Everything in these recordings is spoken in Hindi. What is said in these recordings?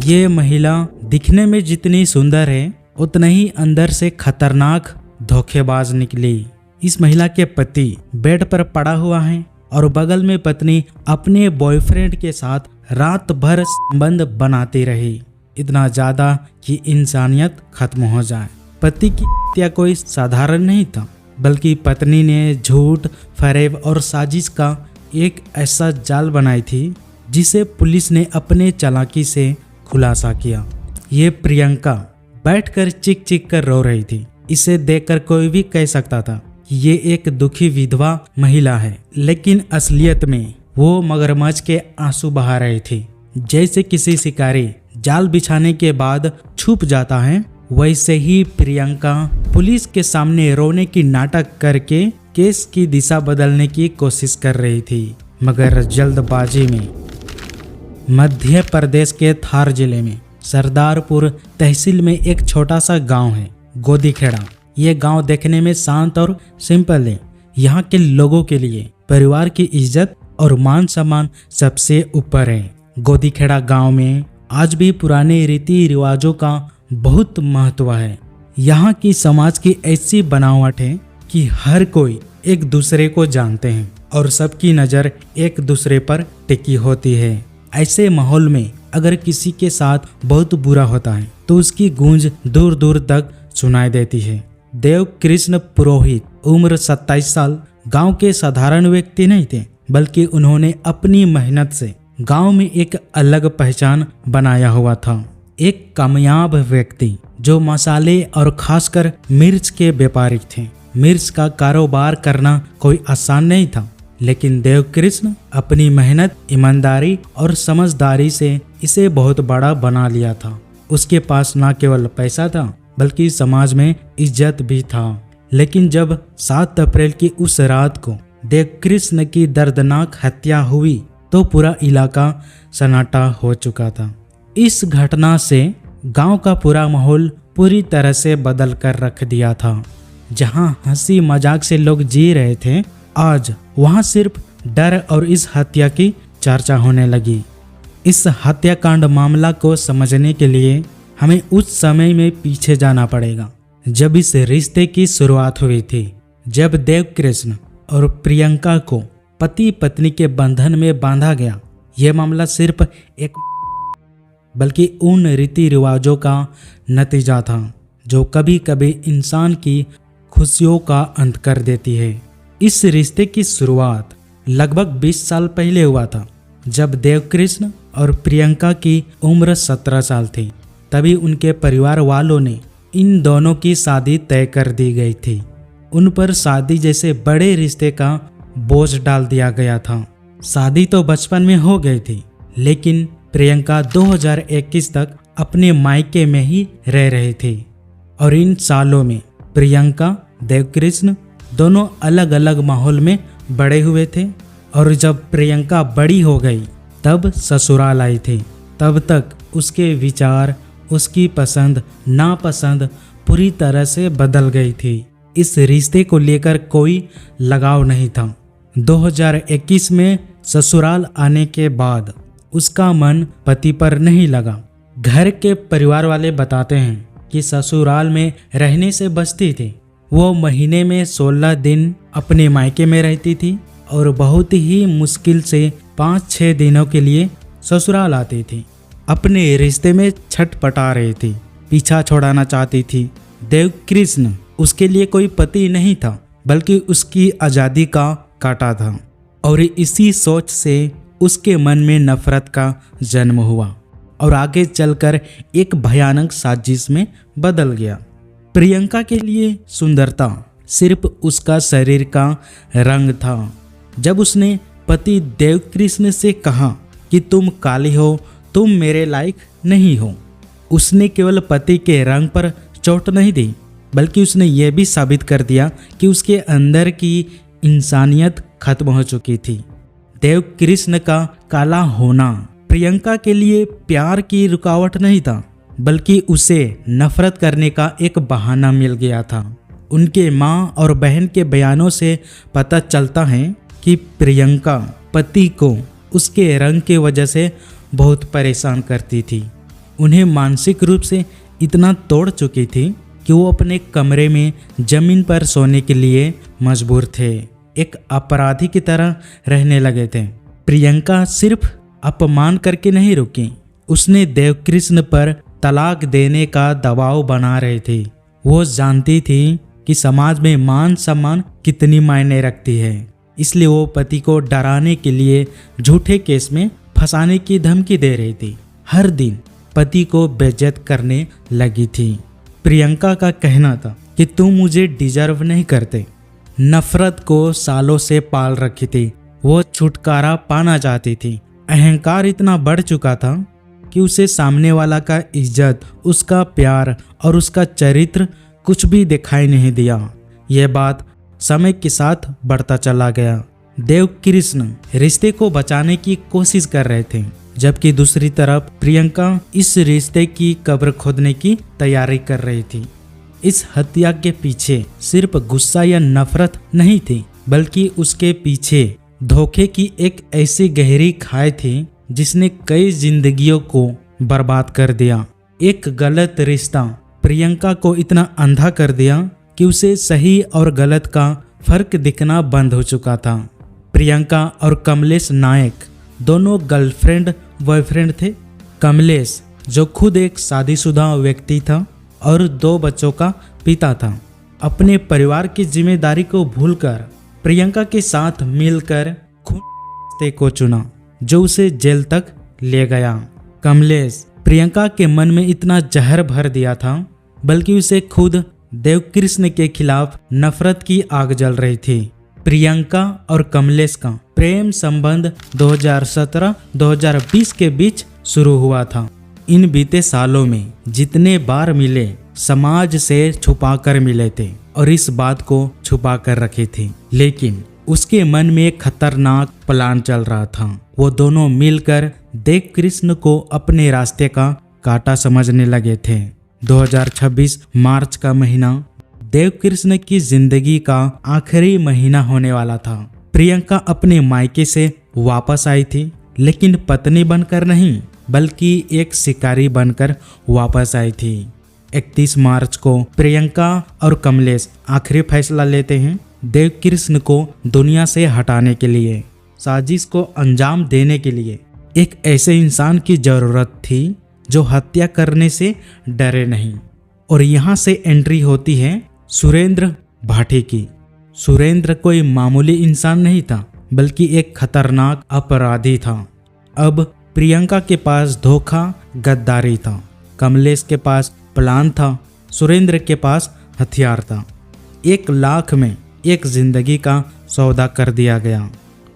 ये महिला दिखने में जितनी सुंदर है उतना ही अंदर से खतरनाक धोखेबाज निकली। इस महिला के पति बेड पर पड़ा हुआ है और बगल में पत्नी अपने बॉयफ्रेंड के साथ रात भर संबंध बनाती रही, इतना ज्यादा कि इंसानियत खत्म हो जाए। पति की हत्या कोई साधारण नहीं था, बल्कि पत्नी ने झूठ, फरेब और साजिश का एक ऐसा जाल बनाई थी जिसे पुलिस ने अपने चालाकी से खुलासा किया। ये प्रियंका बैठकर चिक चिक कर रो रही थी। इसे देखकर कोई भी कह सकता था कि ये एक दुखी विधवा महिला है, लेकिन असलियत में वो मगरमच्छ के आंसू बहा रही थी। जैसे किसी शिकारी जाल बिछाने के बाद छुप जाता है, वैसे ही प्रियंका पुलिस के सामने रोने की नाटक करके केस की दिशा बदलने की कोशिश कर रही थी। मगर जल्दबाजी में मध्य प्रदेश के थार जिले में सरदारपुर तहसील में एक छोटा सा गांव है, गोदीखेड़ा। ये गांव देखने में शांत और सिंपल है। यहाँ के लोगों के लिए परिवार की इज्जत और मान सम्मान सबसे ऊपर है। गोदीखेड़ा गांव में आज भी पुराने रीति रिवाजों का बहुत महत्व है। यहाँ की समाज की ऐसी बनावट है कि हर कोई एक दूसरे को जानते हैं और सबकी नज़र एक दूसरे पर टिकी होती है। ऐसे माहौल में अगर किसी के साथ बहुत बुरा होता है तो उसकी गूंज दूर दूर तक सुनाई देती है। देव कृष्ण पुरोहित उम्र 27 साल गांव के साधारण व्यक्ति नहीं थे, बल्कि उन्होंने अपनी मेहनत से गांव में एक अलग पहचान बनाया हुआ था। एक कामयाब व्यक्ति जो मसाले और खासकर मिर्च के व्यापारी थे। मिर्च का कारोबार करना कोई आसान नहीं था, लेकिन देवकृष्ण अपनी मेहनत, ईमानदारी और समझदारी से इसे बहुत बड़ा बना लिया था। उसके पास न केवल पैसा था, बल्कि समाज में इज्जत भी था। लेकिन जब 7 अप्रैल की उस रात को देवकृष्ण की दर्दनाक हत्या हुई तो पूरा इलाका सन्नाटा हो चुका था। इस घटना से गांव का पूरा माहौल पूरी तरह से बदल कर रख दिया था। जहां हंसी मजाक से लोग जी रहे थे, आज वहां सिर्फ डर और इस हत्या की चर्चा होने लगी। इस हत्याकांड मामला को समझने के लिए हमें उस समय में पीछे जाना पड़ेगा जब इस रिश्ते की शुरुआत हुई थी। जब देवकृष्ण और प्रियंका को पति पत्नी के बंधन में बांधा गया, यह मामला सिर्फ एक बल्कि उन रीति रिवाजों का नतीजा था जो कभी कभी इंसान की खुशियों का अंत कर देती है। इस रिश्ते की शुरुआत लगभग 20 साल पहले हुआ था, जब देवकृष्ण और प्रियंका की उम्र 17 साल थी। तभी उनके परिवार वालों ने इन दोनों की शादी तय कर दी गई थी। उन पर शादी जैसे बड़े रिश्ते का बोझ डाल दिया गया था। शादी तो बचपन में हो गई थी, लेकिन प्रियंका 2021 तक अपने मायके में ही रह रही थी और इन सालों में प्रियंका, देवकृष्ण दोनों अलग अलग माहौल में बड़े हुए थे। और जब प्रियंका बड़ी हो गई तब ससुराल आई थी। तब तक उसके विचार, उसकी पसंद नापसंद पूरी तरह से बदल गई थी। इस रिश्ते को लेकर कोई लगाव नहीं था। 2021 में ससुराल आने के बाद उसका मन पति पर नहीं लगा। घर के परिवार वाले बताते हैं कि ससुराल में रहने से बचती थी। वो महीने में 16 दिन अपने मायके में रहती थी और बहुत ही मुश्किल से 5-6 दिनों के लिए ससुराल आती थी। अपने रिश्ते में छटपटा रही थी, पीछा छोड़ाना चाहती थी। देवकृष्ण उसके लिए कोई पति नहीं था, बल्कि उसकी आज़ादी का कांटा था। और इसी सोच से उसके मन में नफरत का जन्म हुआ और आगे चलकर एक भयानक साजिश में बदल गया। प्रियंका के लिए सुंदरता सिर्फ उसका शरीर का रंग था। जब उसने पति देवकृष्ण से कहा कि तुम काली हो, तुम मेरे लायक नहीं हो, उसने केवल पति के रंग पर चोट नहीं दी, बल्कि उसने यह भी साबित कर दिया कि उसके अंदर की इंसानियत खत्म हो चुकी थी। देवकृष्ण का काला होना प्रियंका के लिए प्यार की रुकावट नहीं था, बल्कि उसे नफरत करने का एक बहाना मिल गया था। उनके माँ और बहन के बयानों से पता चलता है कि प्रियंका पति को उसके रंग की वजह से बहुत परेशान करती थी। उन्हें मानसिक रूप से इतना तोड़ चुकी थी कि वो अपने कमरे में जमीन पर सोने के लिए मजबूर थे, एक अपराधी की तरह रहने लगे थे। प्रियंका सिर्फ अपमान करके नहीं रुकी, उसने देवकृष्ण पर तलाक देने का दबाव बना रही थी। वो जानती थी कि समाज में मान सम्मान कितनी मायने रखती है, इसलिए वो पति को डराने के लिए झूठे केस में फंसाने की धमकी दे रही थी। हर दिन पति को बेइज्जत करने लगी थी। प्रियंका का कहना था कि तुम मुझे डिजर्व नहीं करते। नफरत को सालों से पाल रखी थी, वो छुटकारा पाना चाहती थी। अहंकार इतना बढ़ चुका था कि उसे सामने वाला का इज्जत, उसका प्यार और उसका चरित्र कुछ भी दिखाई नहीं दिया। यह बात समय के साथ बढ़ता चला गया। देवकृष्ण रिश्ते को बचाने की कोशिश कर रहे थे, जबकि दूसरी तरफ प्रियंका इस रिश्ते की कब्र खोदने की तैयारी कर रही थी। इस हत्या के पीछे सिर्फ गुस्सा या नफरत नहीं थी, बल्कि उसके पीछे धोखे की एक ऐसी गहरी खाई थी जिसने कई जिंदगियों को बर्बाद कर दिया। एक गलत रिश्ता प्रियंका को इतना अंधा कर दिया कि उसे सही और गलत का फर्क दिखना बंद हो चुका था। प्रियंका और कमलेश नायक दोनों गर्लफ्रेंड बॉयफ्रेंड थे। कमलेश जो खुद एक शादीशुदा व्यक्ति था और 2 बच्चों का पिता था, अपने परिवार की जिम्मेदारी को भूलकर प्रियंका के साथ मिलकर खून रिश्ते को चुना, जो उसे जेल तक ले गया। कमलेश प्रियंका के मन में इतना जहर भर दिया था, बल्कि उसे खुद देवकृष्ण के खिलाफ नफरत की आग जल रही थी। प्रियंका और कमलेश का प्रेम संबंध 2017-2020 के बीच शुरू हुआ था। इन बीते सालों में जितने बार मिले, समाज से छुपा कर मिले थे और इस बात को छुपा कर रखी थी। लेकिन उसके मन में एक खतरनाक प्लान चल रहा था। वो दोनों मिलकर देवकृष्ण को अपने रास्ते का कांटा समझने लगे थे। 2026 मार्च का महीना देवकृष्ण की जिंदगी का आखिरी महीना होने वाला था। प्रियंका अपने मायके से वापस आई थी, लेकिन पत्नी बनकर नहीं, बल्कि एक शिकारी बनकर वापस आई थी। 31 मार्च को प्रियंका और कमलेश आखिरी फैसला लेते हैं। देवकृष्ण को दुनिया से हटाने के लिए, साजिश को अंजाम देने के लिए एक ऐसे इंसान की जरूरत थी जो हत्या करने से डरे नहीं। और यहाँ से एंट्री होती है सुरेंद्र भाटी की। सुरेंद्र कोई मामूली इंसान नहीं था, बल्कि एक खतरनाक अपराधी था। अब प्रियंका के पास धोखा, गद्दारी था। कमलेश के पास प्लान था, सुरेंद्र के पास हथियार था। 1 लाख में एक जिंदगी का सौदा कर दिया गया।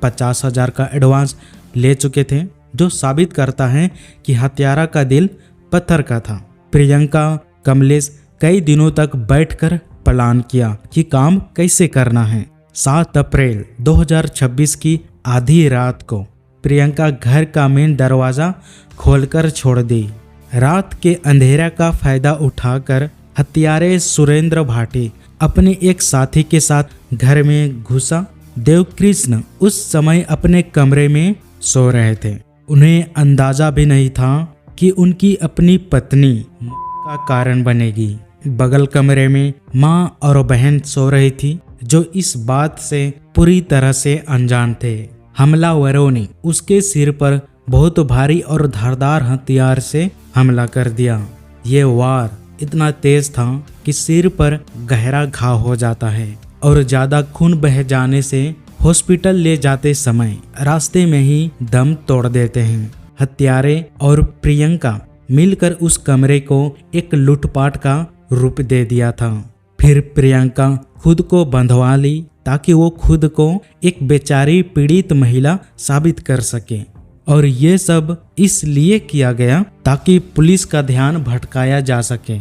50,000 का एडवांस ले चुके थे, जो साबित करता है कि हत्यारा का दिल पत्थर का था। प्रियंका कमलेश कई दिनों तक बैठकर प्लान किया कि काम कैसे करना है। 7 अप्रैल 2026 की आधी रात को प्रियंका घर का मेन दरवाजा खोलकर छोड़ दी। रात के अंधेरा का फायदा उठाकर हत्यारे सुरेंद्र भाटी अपने एक साथी के साथ घर में घुसा। देवकृष्ण उस समय अपने कमरे में सो रहे थे। उन्हें अंदाजा भी नहीं था कि उनकी अपनी पत्नी का कारण बनेगी। बगल कमरे में माँ और बहन सो रही थी, जो इस बात से पूरी तरह से अनजान थे। हमलावरों ने उसके सिर पर बहुत भारी और धारदार हथियार से हमला कर दिया। ये वार इतना तेज था कि सिर पर गहरा घाव हो जाता है और ज्यादा खून बह जाने से हॉस्पिटल ले जाते समय रास्ते में ही दम तोड़ देते हैं। हत्यारे और प्रियंका मिलकर उस कमरे को एक लूटपाट का रूप दे दिया था। फिर प्रियंका खुद को बंधवा ली ताकि वो खुद को एक बेचारी पीड़ित महिला साबित कर सके। और ये सब इसलिए किया गया ताकि पुलिस का ध्यान भटकाया जा सके।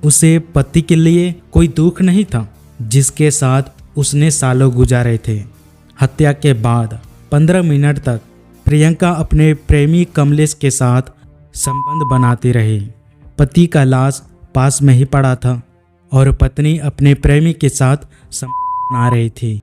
उसे पति के लिए कोई दुख नहीं था, जिसके साथ उसने सालों गुजारे थे। हत्या के बाद 15 मिनट तक प्रियंका अपने प्रेमी कमलेश के साथ संबंध बनाती रही। पति का लाश पास में ही पड़ा था और पत्नी अपने प्रेमी के साथ संबंध बना रही थी।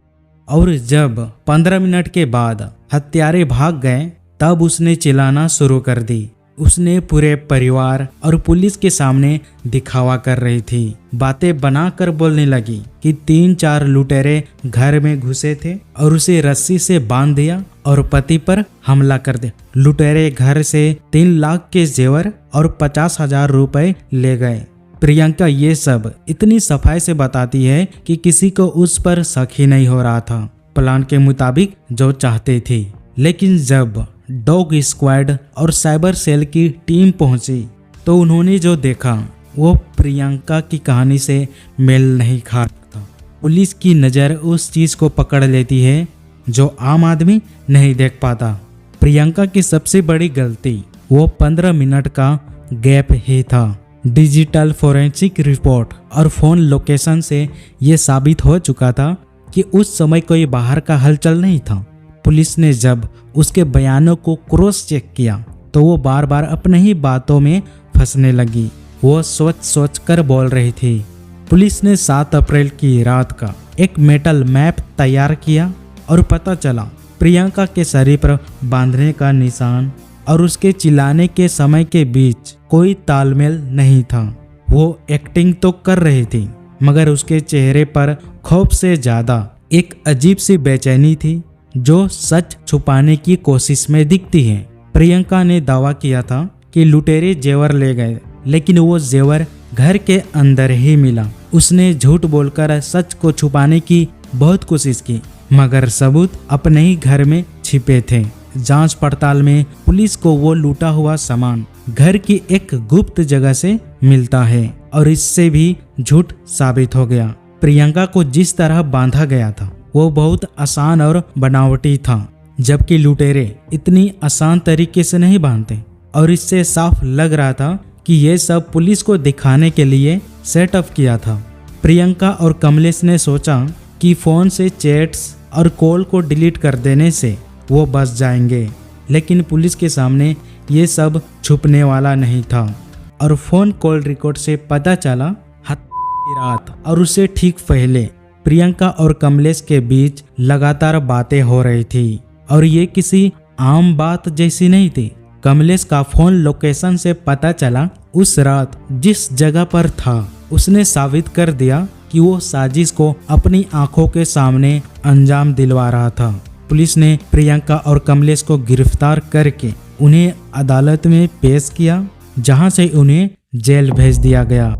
और जब 15 मिनट के बाद हत्यारे भाग गए, तब उसने चिल्लाना शुरू कर दी। उसने पूरे परिवार और पुलिस के सामने दिखावा कर रही थी। बातें बनाकर बोलने लगी कि 3-4 लुटेरे घर में घुसे थे और उसे रस्सी से बांध दिया और पति पर हमला कर दिया। लुटेरे घर से 3 लाख के जेवर और 50,000 रुपए ले गए। प्रियंका ये सब इतनी सफाई से बताती है कि किसी को उस पर शक ही नहीं हो रहा था। प्लान के मुताबिक जो चाहते थे। लेकिन जब डॉग स्क्वाड और साइबर सेल की टीम पहुंची तो उन्होंने जो देखा वो प्रियंका की कहानी से मेल नहीं खाता। पुलिस की नज़र उस चीज़ को पकड़ लेती है जो आम आदमी नहीं देख पाता। प्रियंका की सबसे बड़ी गलती वो 15 मिनट का गैप ही था। डिजिटल फोरेंसिक रिपोर्ट और फ़ोन लोकेशन से ये साबित हो चुका था कि उस समय कोई बाहर का हलचल नहीं था। पुलिस ने जब उसके बयानों को क्रॉस चेक किया तो वो बार बार अपने ही बातों में फंसने लगी। वो सोच कर बोल रही थी। पुलिस ने 7 अप्रैल की रात का एक मेटल मैप तैयार किया और पता चला प्रियंका के शरीर पर बांधने का निशान और उसके चिल्लाने के समय के बीच कोई तालमेल नहीं था। वो एक्टिंग तो कर रही थी मगर उसके चेहरे पर खौफ से ज्यादा एक अजीब सी बेचैनी थी जो सच छुपाने की कोशिश में दिखती है। प्रियंका ने दावा किया था कि लुटेरे जेवर ले गए, लेकिन वो जेवर घर के अंदर ही मिला। उसने झूठ बोलकर सच को छुपाने की बहुत कोशिश की मगर सबूत अपने ही घर में छिपे थे। जांच पड़ताल में पुलिस को वो लूटा हुआ सामान घर की एक गुप्त जगह से मिलता है और इससे भी झूठ साबित हो गया। प्रियंका को जिस तरह बांधा गया था वो बहुत आसान और बनावटी था, जबकि लुटेरे इतनी आसान तरीके से नहीं बांधते और इससे साफ लग रहा था कि ये सब पुलिस को दिखाने के लिए सेटअप किया था। प्रियंका और कमलेश ने सोचा कि फ़ोन से चैट्स और कॉल को डिलीट कर देने से वो बच जाएंगे, लेकिन पुलिस के सामने ये सब छुपने वाला नहीं था और फ़ोन कॉल रिकॉर्ड से पता चला की रात और उससे ठीक पहले प्रियंका और कमलेश के बीच लगातार बातें हो रही थी और ये किसी आम बात जैसी नहीं थी। कमलेश का फोन लोकेशन से पता चला उस रात जिस जगह पर था उसने साबित कर दिया कि वो साजिश को अपनी आंखों के सामने अंजाम दिलवा रहा था। पुलिस ने प्रियंका और कमलेश को गिरफ्तार करके उन्हें अदालत में पेश किया, जहां से उन्हें जेल भेज दिया गया।